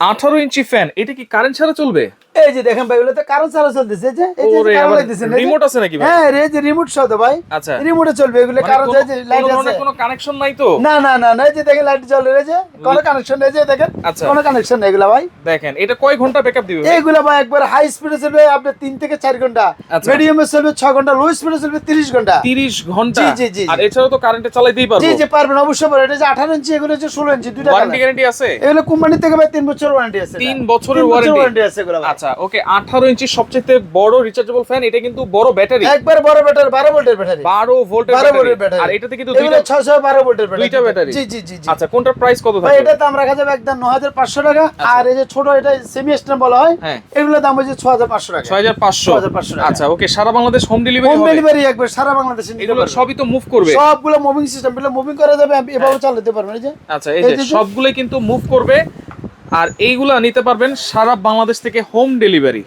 18 inch fan, এটা কি current ছাড়া চলবে? এই যে দেখেন ভাই, ওগুলোতে কারেন্ট চালা চলতেছে, যে এই যে কারেন্ট লাগতেছে না, রিমোট আছে নাকি ভাই? হ্যাঁ, এই যে রিমোট সহ তো ভাই। আচ্ছা, রিমোটে চলবে এগুলো, কারেন্ট এই যে লাইট আছে, কোনো কানেকশন নাই তো? না না না না, এই যে দেখেন লাইট জ্বলে, এই যে কোনো কানেকশন নেই, যে দেখেন কোনো কানেকশন নেই এগুলা ভাই। দেখেন এটা কয় ঘন্টা ব্যাকআপ দিবে ভাই? এইগুলা ভাই একবার হাই স্পিডে চলবে আপনার 3 থেকে 4 ঘন্টা, মিডিয়ামে চলবে 6 ঘন্টা, লো স্পিডে চলবে 30 ঘন্টা। 30 ঘন্টা? জি জি জি। আর এছাড়াও তো কারেন্টে চালাতেই পারবো? জি জি পারবেন, অবশ্যই পারবেন। এটা যে 18 ইঞ্চি, এগুলো যে 16 ইঞ্চি, দুইটা ওয়ারেন্টি গ্যারান্টি আছে? এগুলো কোম্পানি থেকে ভাই 3 বছর ওয়ারেন্টি আছে। 3 বছরের ওয়ারেন্টি আছে এগুলো ভাই। আচ্ছা ওকে, 18 ইঞ্চি সবচেয়ে বড় রিচার্জেবল ফ্যান, এটা কিন্তু বড় ব্যাটারি, একবার বড় ব্যাটারি, 12 ভোল্টের ব্যাটারি, 12 ভোল্টের 12 ভোল্টের ব্যাটারি। আর এটাতে কিন্তু এগুলো 612 ভোল্টের ব্যাটারি, দুইটা ব্যাটারি। জি জি জি জি। আচ্ছা কোনটার প্রাইস কত ভাই থাকবে? এটা দাম রাখা যাবে একদম 9500 টাকা। আর এই যে ছোট, এটা সেমি স্ট্যান্ড বলা হয়, হ্যাঁ, এগুলোর দাম হচ্ছে 6500 টাকা। 6500 টাকা। আচ্ছা ওকে, সারা বাংলাদেশ হোম ডেলিভারি হোম হবে? ডেলিভারি একবার সারা বাংলাদেশে নিতে এগুলো পারবেন। সবই তো মুভ করবে? সবগুলো মুভিং সিস্টেম, এগুলো মুভিং করা যাবে, এভাবে চালাতে পারবেন। এই যে আচ্ছা, এই যে সবগুলোই কিন্তু মুভ করবে, আর এইগুলা নিতে পারবেন সারা বাংলাদেশ থেকে হোম ডেলিভারি।